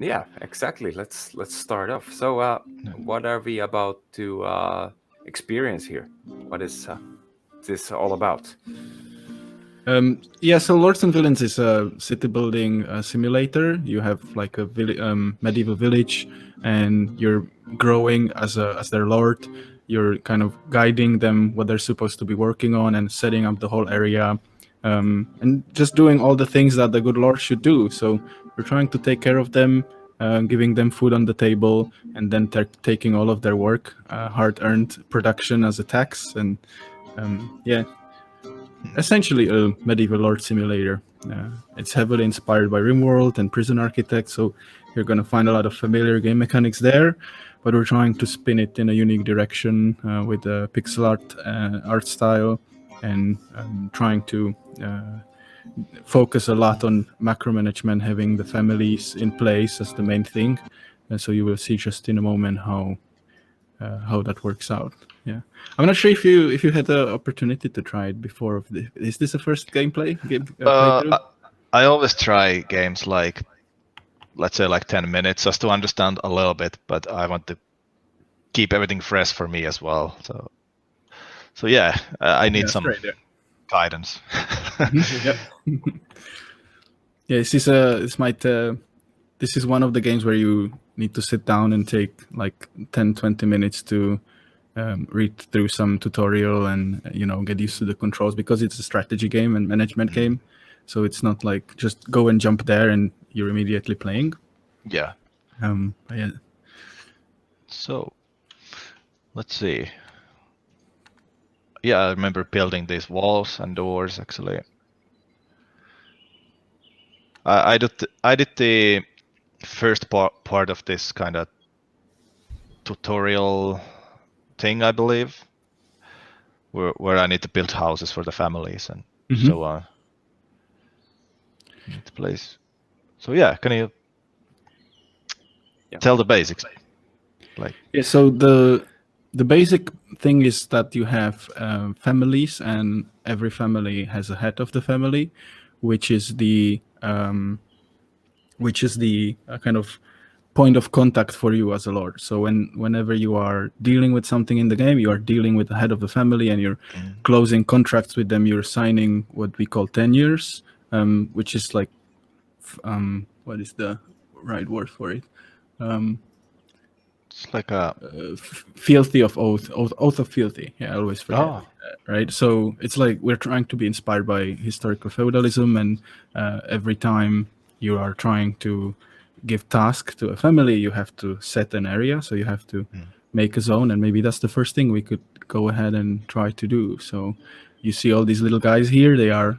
Yeah, exactly. Let's start off. So, what are we about to experience here? What is this all about? Yeah, so Lords and Villains is a city building simulator. You have like a medieval village, and you're growing as their lord. You're kind of guiding them what they're supposed to be working on and setting up the whole area, and just doing all the things that the good lord should do. So you're trying to take care of them, giving them food on the table, and then taking all of their work, hard-earned production as a tax. And yeah, essentially a medieval lord simulator. It's heavily inspired by RimWorld and Prison Architect, so you're going to find a lot of familiar game mechanics there, but we're trying to spin it in a unique direction with a pixel art style, and trying to focus a lot on macro management, having the families in place as the main thing. And so you will see just in a moment how that works out. Yeah, I'm not sure if you had the opportunity to try it before. Is this a first game playthrough? I always try games like, let's say, like 10 minutes just to understand a little bit, but I want to keep everything fresh for me as well. So yeah, I need some guidance. Yep. Yeah, this is one of the games where you need to sit down and take like 10-20 minutes to read through some tutorial and get used to the controls, because it's a strategy game and management game. So it's not like just go and jump there and you're immediately playing. Yeah. Yeah. So let's see. Yeah, I remember building these walls and doors actually. I did the first part of this kind of tutorial thing, I believe, where I need to build houses for the families and so on. The place. So yeah, can you tell the basics? Yeah, so the basic thing is that you have families, and every family has a head of the family, which is the kind of point of contact for you as a lord. So whenever you are dealing with something in the game, you are dealing with the head of the family, and you're closing contracts with them. You're signing what we call tenures, which is like what is the right word for it? It's like a fealty of oath of fealty. Yeah, I always forget. Right. So it's like we're trying to be inspired by historical feudalism, and every time you are trying to give task to a family, you have to set an area. So you have to make a zone, and maybe that's the first thing we could go ahead and try to do. So you see all these little guys here. They are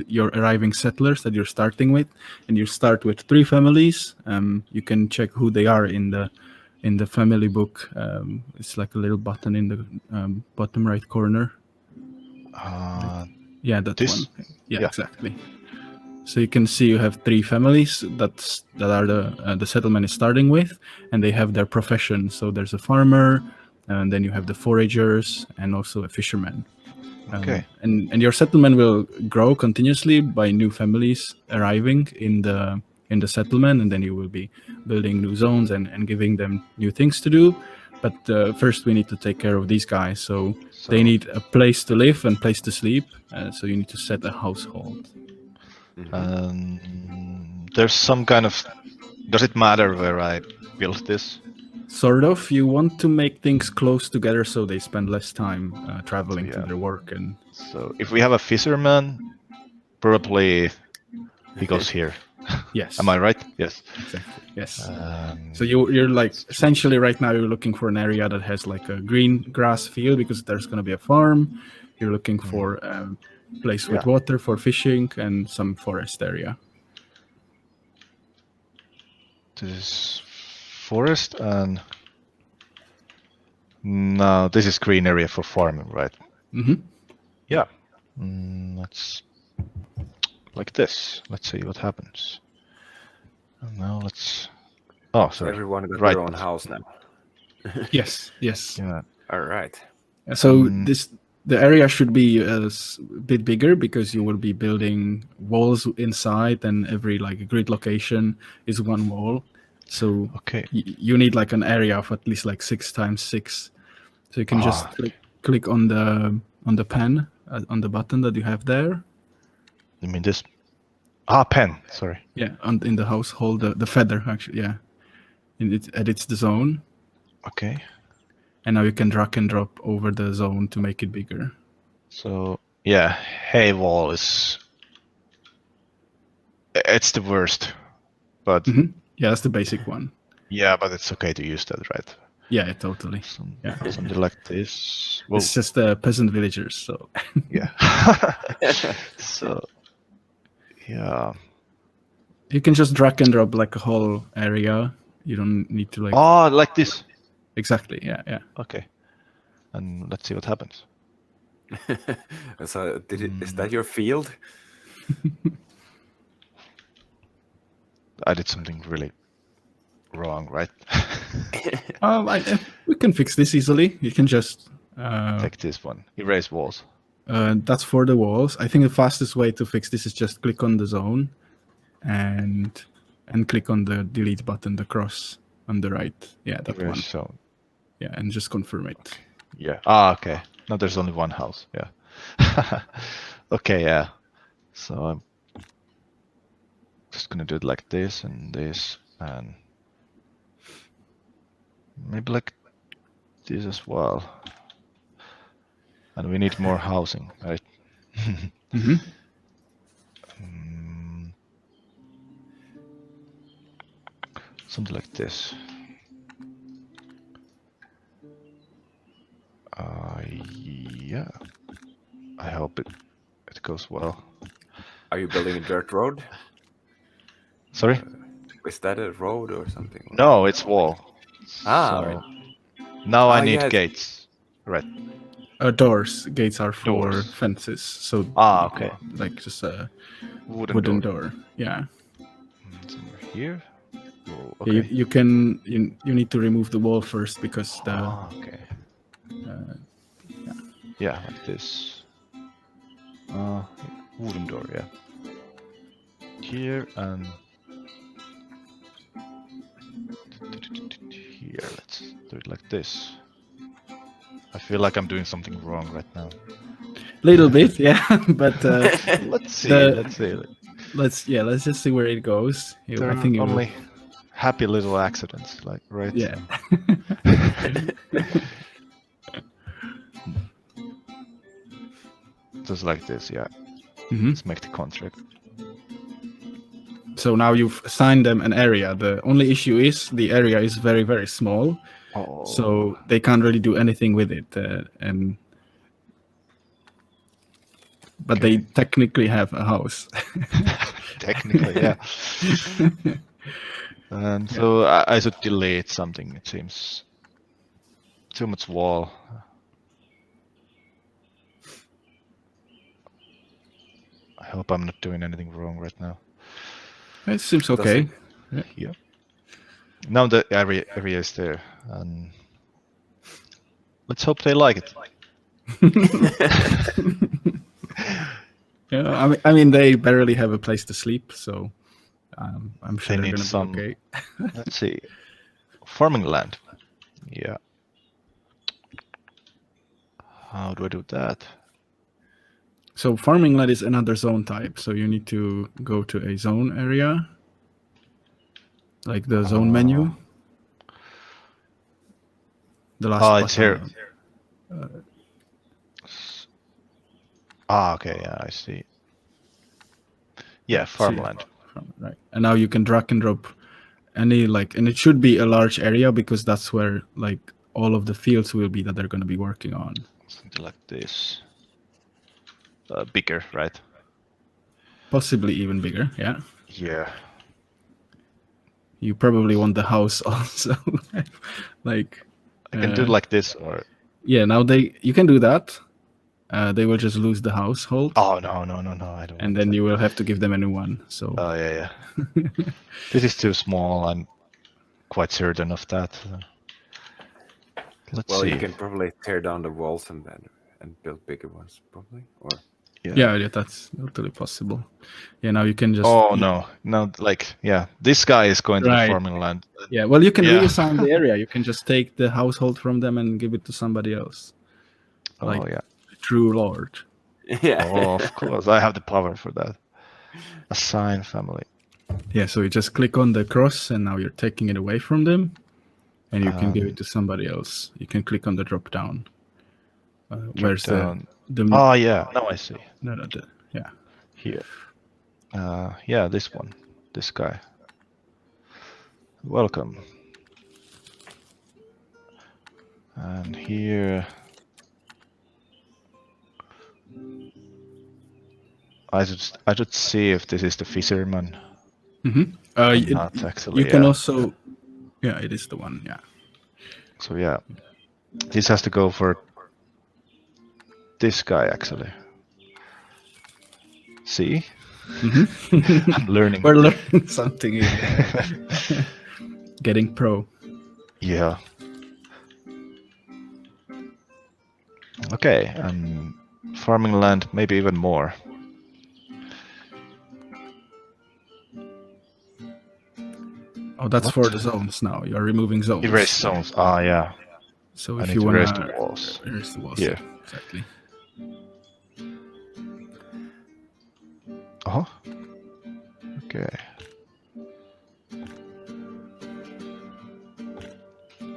your arriving settlers that you're starting with, and you start with 3 families. You can check who they are in the family book. It's like a little button in the bottom right corner. Yeah, that one. Yeah, exactly. So you can see you have 3 families that are the settlement is starting with, and they have their profession. So there's a farmer, and then you have the foragers, and also a fisherman. Okay. And your settlement will grow continuously by new families arriving in the settlement, and then you will be building new zones and giving them new things to do. But first we need to take care of these guys. So they need a place to live and place to sleep. So you need to set a household. There's some kind of... Does it matter where I build this? Sort of. You want to make things close together so they spend less time traveling to their work. And so if we have a fisherman, probably he goes here. Yes. Am I right? Yes. Exactly. Yes. So you're like essentially right now you're looking for an area that has like a green grass field, because there's going to be a farm. You're looking for a place with water for fishing and some forest area. This is forest, and no, this is green area for farming, right? Yeah. Let's like this. Let's see what happens. And now let's... Oh, sorry. Everyone got their own house now. Yes. Yeah. All right. So the area should be a bit bigger because you will be building walls inside, and every like grid location is one wall. So Okay. you need like an area of at least like 6x6. So you can just click on the pen on the button that you have there. You mean this? Pen. Sorry. Yeah, in the household, the feather actually. Yeah, and it edits the zone. Okay. And now you can drag and drop over the zone to make it bigger. So yeah, hay wall is it's the worst, but yeah, that's the basic one. Yeah, but it's okay to use that, right? Yeah, totally. Something like this. Well, it's just peasant villagers, so yeah. So yeah, you can just drag and drop like a whole area. You don't need to like. Oh, like this. Exactly. Yeah. Okay. And let's see what happens. So, is that your field? I did something really wrong, right? We can fix this easily. You can just take this one. Erase walls. That's for the walls. I think the fastest way to fix this is just click on the zone, and click on the delete button, the cross on the right. Yeah, that one. Zone. Yeah, and just confirm it. Okay. Yeah. Okay. Now there's only one house. Yeah. Okay. Yeah. So I'm just gonna do it like this and this and maybe like this as well. And we need more housing, right? Something like this. Yeah. I hope it goes well. Are you building a dirt road? Sorry? Is that a road or something? No, it's wall. Right. Now I need gates. Right. Doors. Gates are for Doors. fences. So okay. Like just a wooden door. Yeah. Somewhere here. Whoa, Okay. okay. You need to remove the wall first because the. Okay. Yeah, like this. Wooden door, yeah. Here and here. Let's do it like this. I feel like I'm doing something wrong right now. Little bit, yeah, but let's see. Let's just see where it goes. There I think are only happy little accidents, like right. Yeah. Just like this, yeah. Let's make the contract. So now you've assigned them an area. The only issue is the area is very, very small. So they can't really do anything with it. But they technically have a house. Technically, yeah. And so I should delete something. It seems too much wall. I hope I'm not doing anything wrong right now. It seems okay. Yeah. Now the area is there, and let's hope they like it. Yeah, I mean, they barely have a place to sleep, so I'm sure they they're need gonna be okay. Let's see, farming land. Yeah. How do I do that? So farming land is another zone type. So you need to go to a zone area, like the zone menu. The last. It's here. Okay. Yeah, I see. Yeah, farmland. Right. And now you can drag and drop any and it should be a large area because that's where all of the fields will be that they're going to be working on. Something like this. Bigger, right? Possibly even bigger, yeah. Yeah. You probably want the house also. I can do it like this, or... Yeah, now you can do that. They will just lose the household. Oh, no, I don't. And then you will have to give them a new one, so... Oh, yeah. This is too small, I'm quite certain of that. Let's see. You can probably tear down the walls and and build bigger ones, probably. Or Yeah, that's totally possible. Yeah, now you can just. Oh no, like this guy is going to the Right. farming land. Yeah, well, you can Yeah. reassign the area. You can just take the household from them and give it to somebody else. Like Oh yeah. a true lord. yeah. Oh, of course, I have the power for that. Assign family. Yeah, so you just click on the cross, and now you're taking it away from them, and you can give it to somebody else. You can click on the drop down. Where's down. the? Oh yeah, now I see. No, yeah. Here. Yeah, this one. This guy. Welcome. And here I should see if this is the fisherman. Not actually. You can also. Yeah, it is the one. Yeah. So yeah, this has to go for this guy actually. See? I'm learning. We're learning something here. Getting pro. Yeah. Okay, farming land, maybe even more. Oh, that's for the zones now. You're removing zones. Erase zones. Ah, yeah. So I if need you to want erase the walls. erase the walls. Here. Yeah, exactly. Uh-huh. Okay.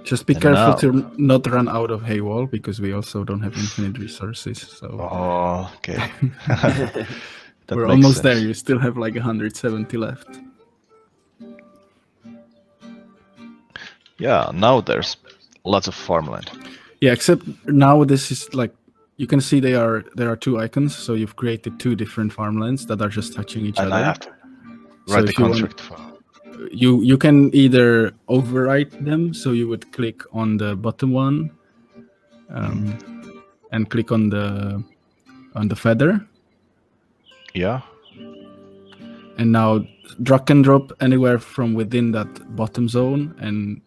Just be And careful now- to not run out of hay wall, because we also don't have infinite resources. So Oh, okay. That we're makes almost there. sense. You still have like 170 left. Yeah, now there's lots of farmland. Yeah, except now this is like, you can see there are two icons. So you've created two different farmlands that are just touching each And other. I have to So write the if you want- contract for. You can either overwrite them, so you would click on the bottom one, and click on the feather, Yeah. and now drag and drop anywhere from within that bottom zone and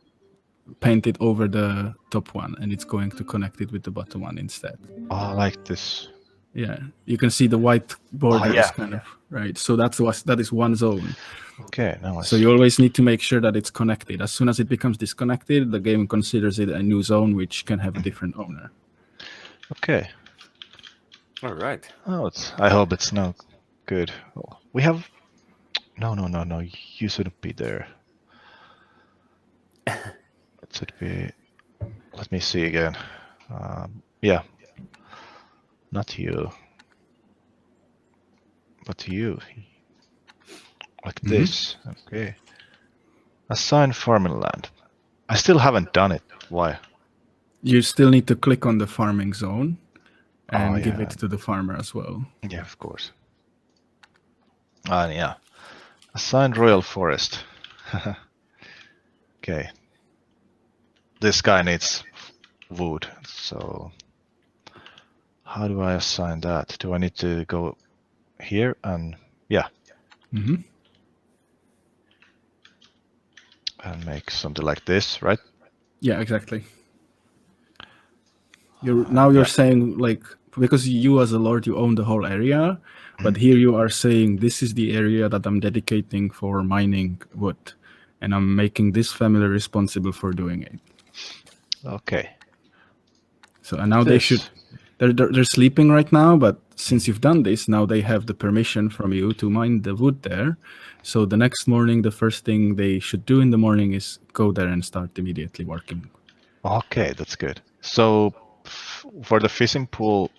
paint it over the top one, and it's going to connect it with the bottom one instead. Oh, I like this. Yeah, you can see the white border yeah. is kind of right. So that is one zone. Okay, now I So see. you always need to make sure that it's connected. As soon as it becomes disconnected, the game considers it a new zone, which can have a different owner. Okay. All right. Oh, I hope it's now good. Oh, we have. No. You shouldn't be there. It should be. Let me see again. Yeah. Not you. But you. Like this. Okay. Assign farming land. I still haven't done it. Why? You still need to click on the farming zone and give yeah. it to the farmer as well. Yeah, of course. Yeah. Assign royal forest. Okay. This guy needs wood, so how do I assign that? Do I need to go here and yeah, and make something like this, right? Yeah, exactly. You're saying, like, because you as a lord, you own the whole area, but here you are saying this is the area that I'm dedicating for mining wood, and I'm making this family responsible for doing it. Okay. So and now they should. They're sleeping right now, but since you've done this, now they have the permission from you to mine the wood there. So the next morning, the first thing they should do in the morning is go there and start immediately working. Okay, that's good. So for the fishing pool,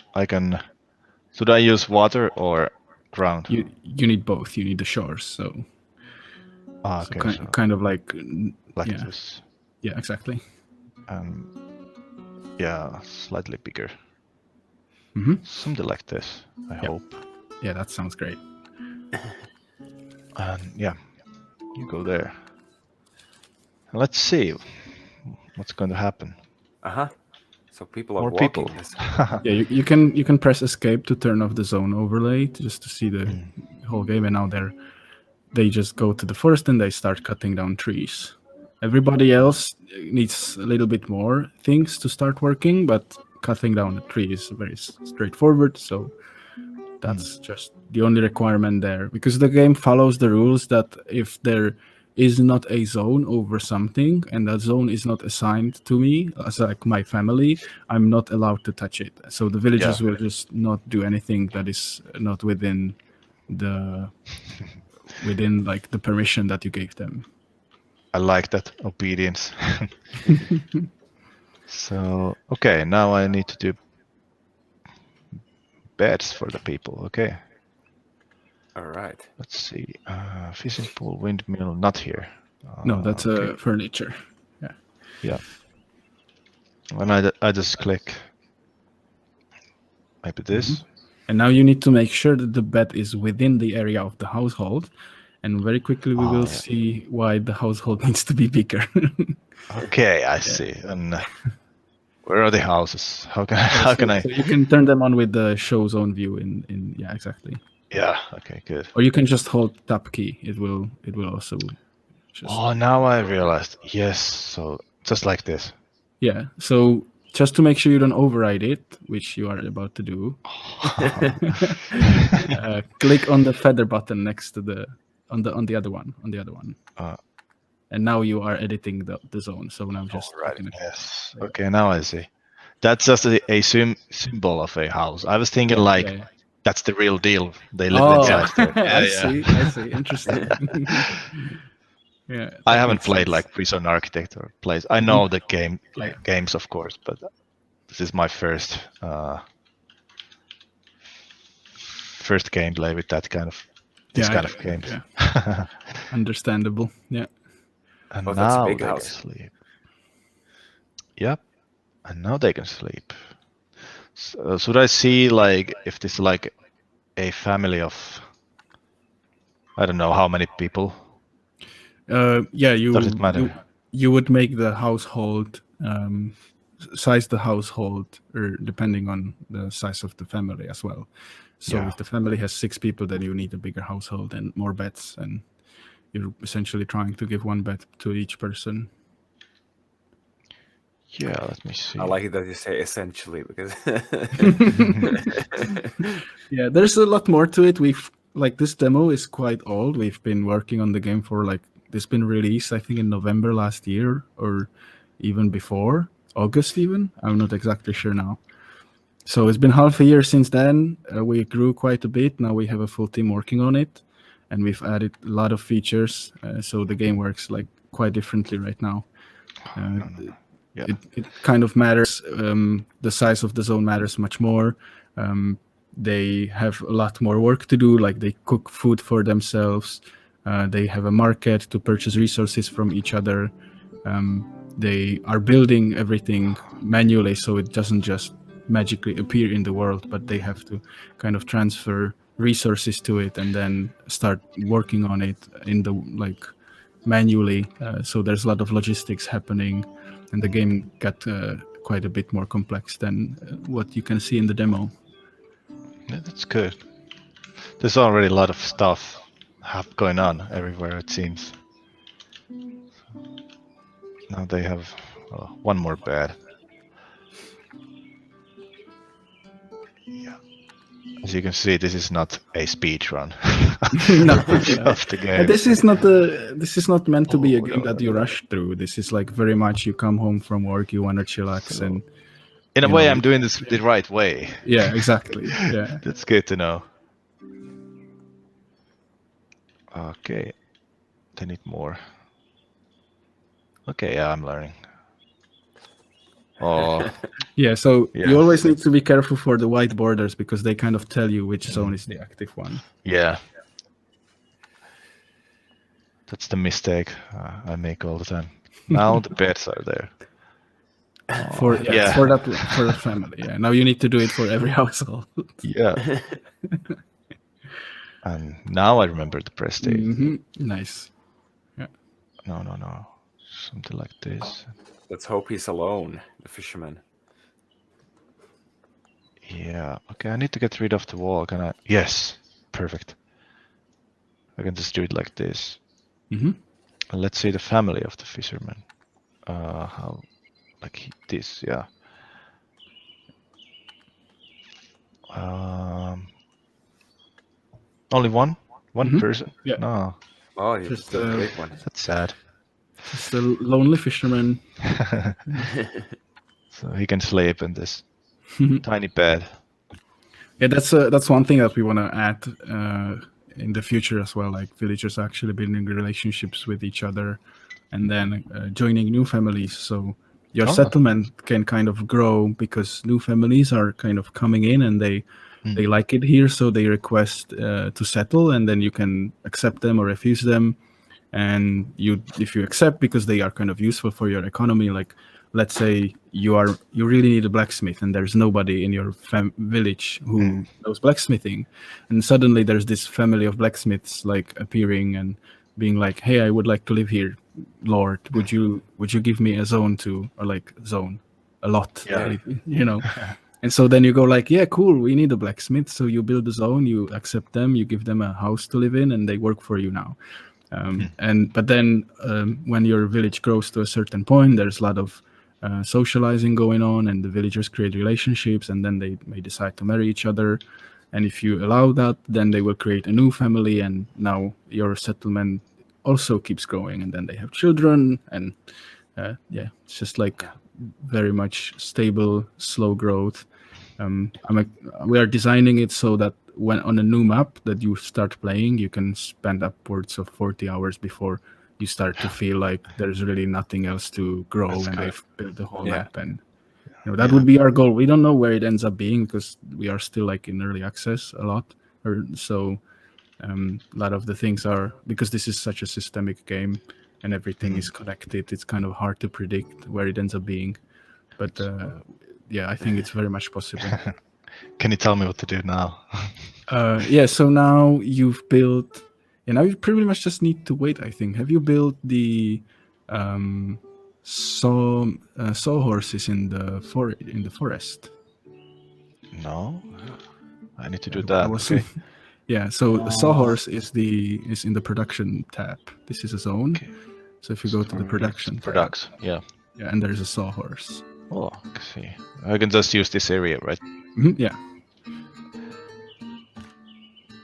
should I use water or ground? You need both. You need the shores. So, Okay. So kind of like yeah. this. Yeah, exactly. Yeah, slightly bigger. Something like this, I hope. Yeah, that sounds great. And yeah, you go there. And let's see what's going to happen. So people are More walking people. this. Yeah, you can press escape to turn off the zone overlay just to see the whole game, and now they just go to the forest and they start cutting down trees. Everybody else needs a little bit more things to start working, but cutting down a tree is very straightforward. So that's just the only requirement there, because the game follows the rules that if there is not a zone over something and that zone is not assigned to me as like my family, I'm not allowed to touch it. So the villagers will just not do anything that is not within like the permission that you gave them. I like that obedience. So okay, now I need to do beds for the people. Okay. All right. Let's see. Fishing pool, windmill, not here. No, that's furniture. Yeah. And I just click maybe this. And now you need to make sure that the bed is within the area of the household. And very quickly we will see why the household needs to be bigger. Okay, I see. And where are the houses? How can I? So you can turn them on with the show zone view in yeah, exactly. Yeah. Okay. Good. Or you can just hold tab key. It will also. Oh, now I realized. Yes. So just like this. Yeah. So just to make sure you don't override it, which you are about to do, click on the feather button next to the on the other one. And now you are editing the zone. So now just right. Yes. Okay. Now I see. That's just a symbol of a house. I was thinking that's the real deal. They live inside there. I see. Interesting. Yeah. I haven't played like Prison Architect or plays. I know the games, of course, but this is my first gameplay with that kind of kind of games. Yeah. Understandable. Yeah. And that's now a big they house. can sleep. Yep. And now they can sleep. So, should I see like if this is like a family of I don't know how many people? Yeah, Does it matter? You would make the household size the household, or depending on the size of the family as well. So if the family has 6 people, then you need a bigger household and more beds, and you're essentially trying to give one bed to each person. Yeah, let me see. I like it that you say essentially, because yeah, there's a lot more to it. This demo is quite old. We've been working on the game for it's been released, I think, in November last year, or even before, August even. I'm not exactly sure now. So it's been half a year since then. We grew quite a bit. Now we have a full team working on it, and we've added a lot of features. So the game works quite differently right now. Yeah. It kind of matters. The size of the zone matters much more. They have a lot more work to do. Like they cook food for themselves. They have a market to purchase resources from each other. They are building everything manually, so it doesn't just magically appear in the world, but they have to kind of transfer resources to it and then start working on it in the manually. So there's a lot of logistics happening, and the game got quite a bit more complex than what you can see in the demo. Yeah, that's good. There's already a lot of stuff going on everywhere, it seems. Now they have one more bed. Yeah. As you can see, this is not a speed run of the game. This is not meant to be a game that you rush through. This is very much you come home from work, you want to chillax, and in a way, I'm doing this the right way. Yeah, exactly. Yeah, that's good to know. Okay, they need more. Okay, yeah, I'm learning. Oh. Yeah, so you always need to be careful for the white borders, because they kind of tell you which zone is the active one. Yeah. That's the mistake I make all the time. Now the beds are there. For that family. Yeah. Now you need to do it for every household. Yeah. And now I remember the prestige. Mm-hmm. Nice. Yeah. No. Something like this. Let's hope he's alone, the fisherman. Yeah. Okay, I need to get rid of the wall. Can I? Yes. Perfect. I can just do it like this. Mm-hmm. And let's see the family of the fisherman. How? Like this, yeah. Only one Mhm. person. Yeah. No, Oh, you Just still take one. that's sad. just a lonely fisherman. So he can sleep in this tiny bed. Yeah, that's one thing that we want to add in the future as well. Like villagers actually building relationships with each other, and then joining new families. So your Oh. settlement can kind of grow because new families are kind of coming in and they like it here, so they request to settle, and then you can accept them or refuse them. And if you accept because they are kind of useful for your economy, like let's say you really need a blacksmith and there's nobody in your village who knows blacksmithing, and suddenly there's this family of blacksmiths like appearing and being like, hey, I would like to live here, lord, would you give me a zone to, or like zone a lot, Yeah. you know. And so then you go like, yeah, cool, we need a blacksmith. So you build a zone, you accept them, you give them a house to live in, and they work for you now. But then when your village grows to a certain point, there's a lot of socializing going on, and the villagers create relationships, and then they may decide to marry each other. And if you allow that, then they will create a new family, and now your settlement also keeps growing, and then they have children, and it's just like very much stable, slow growth. We are designing it so that when on a new map that you start playing, you can spend upwards of 40 hours before you start to feel like there's really nothing else to grow. That's and good. They've built the whole Yeah. map, and that would be our goal. We don't know where it ends up being because we are still like in early access a lot, so a lot of the things are, because this is such a systemic game and everything is connected, it's kind of hard to predict where it ends up being. But I think it's very much possible. Can you tell me what to do now? So now you've built, and now you pretty much just need to wait, I think. Have you built the sawhorses in the forest? No, I need to do I that. was- Okay. Yeah, so the sawhorse is in the production tab. This is a zone. Okay. So if you go to the production tab, Products. Yeah. and there's a sawhorse. Oh, let's see. I can just use this area, right? Yeah.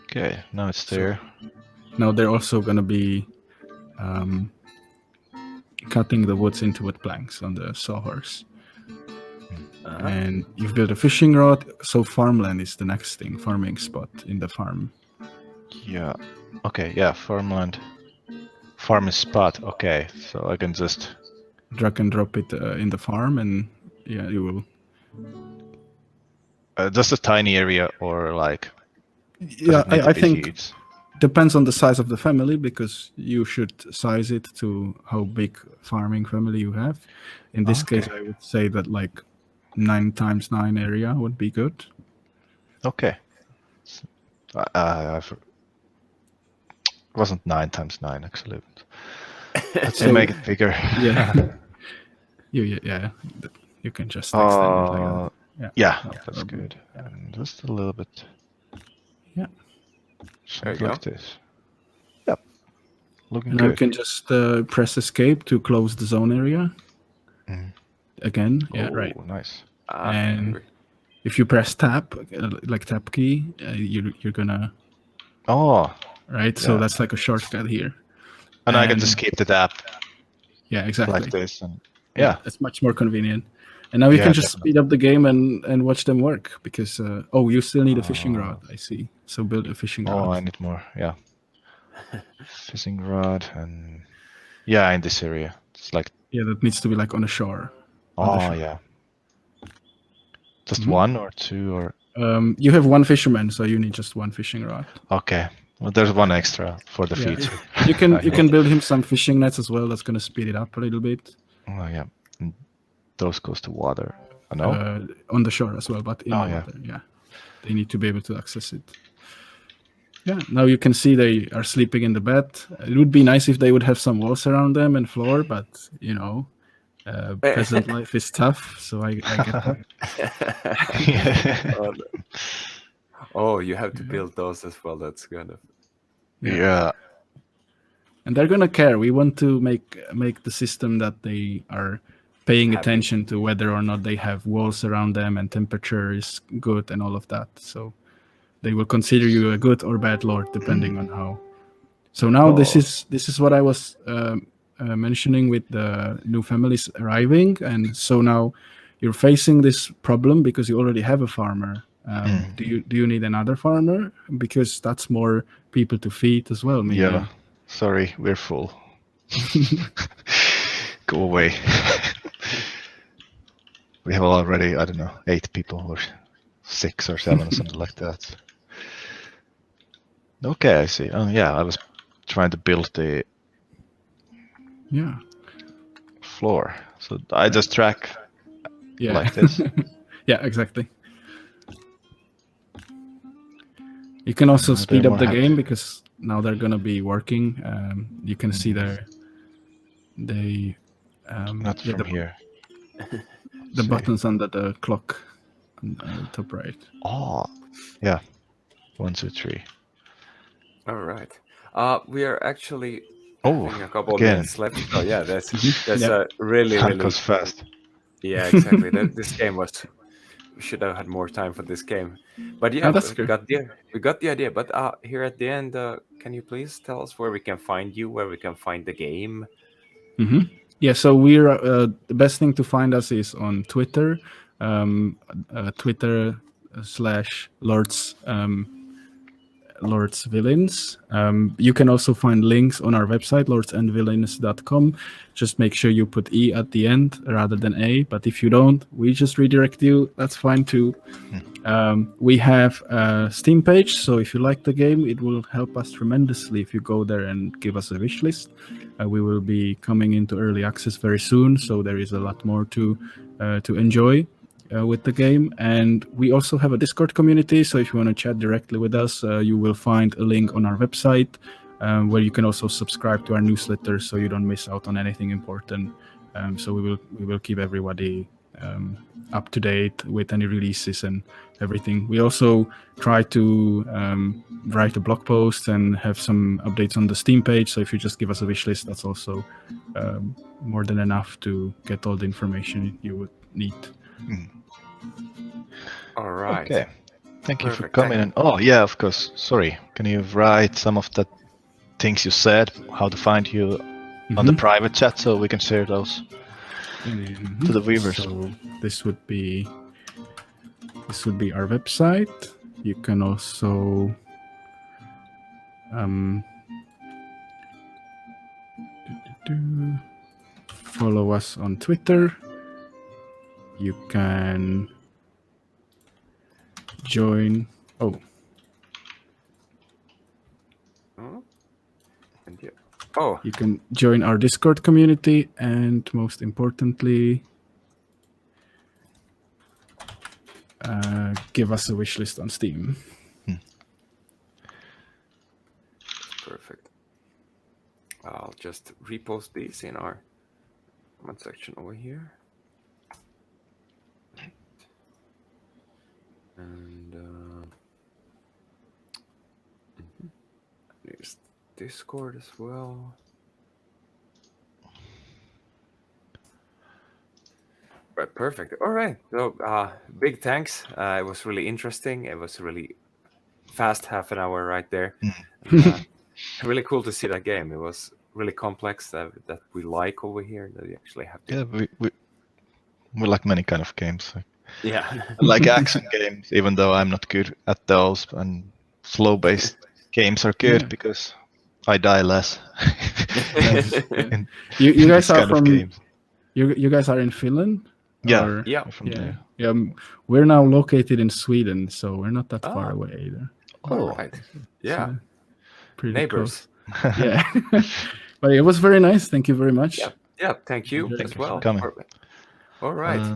Okay. Now it's there. Now they're also gonna be cutting the woods into wood planks on the sawhorse. And you've built a fishing rod. So farmland is the next thing, farming spot in the farm. Yeah. Okay. Yeah. Farmland. Farming spot. Okay. So I can just Drag and drop it in the farm, and you will. just a tiny area, or like. Yeah, I think huge? depends on the size of the family, because you should size it to how big farming family you have. In this case, I would say that like 9x9 area would be good. Okay. It wasn't 9x9 actually. Let's make it bigger. Yeah. You can just extend it like that. Yeah, that's good. And just a little bit. Yeah. Something like this. Yep. Looking And good. now you can just press escape to close the zone area. Again. Yeah, right. Nice. And if you press tab, like tab key, you're gonna. Oh. Right. So that's like a shortcut here. And I can just keep the tab. Yeah, exactly. Like this. And it's much more convenient. And now you can just speed up the game and watch them work, because you still need a fishing rod. I see. So build a fishing rod. Oh, I need more. Yeah. Fishing rod and in this area. It's like that needs to be like on the shore. Yeah. Just one or two or. You have one fisherman, so you need just one fishing rod. Okay. Well, there's one extra for the future. You can build him some fishing nets as well. That's gonna speed it up a little bit. Oh yeah. And those goes to water. No. On the shore as well, but in the yeah. water. Yeah. They need to be able to access it. Yeah. Now you can see they are sleeping in the bed. It would be nice if they would have some walls around them and floor, but peasant life is tough, so I get that. Oh, you have to build those as well. That's kind of. Yeah. And they're gonna care. We want to make the system that they are paying having- attention to whether or not they have walls around them and temperature is good and all of that. So they will consider you a good or bad lord depending on how. So now this is what I was mentioning with the new families arriving, and so now you're facing this problem because you already have a farmer. Do you need another farmer, because that's more people to feed as well? Maybe. Yeah. Sorry, we're full. Go away. We have already, I don't know, 8 people or 6 or 7 or something like that. Okay, I see. Oh yeah, I was trying to build the floor. So I just track like this. Yeah, exactly. You can also speed up the game because now they're gonna be working. You can see not from here. The buttons under the clock on the top right. Oh, yeah. 1, 2, 3. All right. We are actually Oh, having a couple of again. minutes left. Oh yeah, that's Yeah. a really That goes fast. Yeah, exactly. This game was. We should have had more time for this game, but yeah, that's we got the idea. But here at the end, can you please tell us where we can find you, where we can find the game? Yeah, so we're the best thing to find us is on Twitter, Twitter /Lords Villeins. You can also find links on our website, lordsandvillains.com. Just make sure you put E at the end rather than A. But if you don't, we just redirect you. That's fine too. We have a Steam page, so if you like the game, it will help us tremendously if you go there and give us a wish list. We will be coming into early access very soon, so there is a lot more to enjoy with the game. And we also have a Discord community, so if you want to chat directly with us, you will find a link on our website where you can also subscribe to our newsletter so you don't miss out on anything important. So we will keep everybody up to date with any releases and everything. We also try to write a blog post and have some updates on the Steam page, so if you just give us a wish list, that's also more than enough to get all the information you would need. All right. Okay. Thank you for Perfect. coming. And oh yeah, of course. Sorry. Can you write some of the things you said, how to find you on the private chat, so we can share those to the viewers? So this would be our website. You can also follow us on Twitter. You can join. You can join our Discord community, and most importantly, give us a wish list on Steam. Perfect. I'll just repost these in our comment section over here. And there's Discord as well. Right, perfect. All right. So big thanks. It was really interesting. It was really fast half an hour right there. And, really cool to see that game. It was really complex that we like over here, that we actually have to. Yeah, we like many kind of games. Yeah. I like action games, even though I'm not good at those. And slow-based games are good because I die less. You guys are from you guys are in Finland? Yeah. Yeah. We're now located in Sweden, so we're not that far away either. Oh, right. Yeah. Pretty neighbors. Yeah. But it was very nice. Thank you very much. Yeah. Thank you Thank as you well. for coming. All right.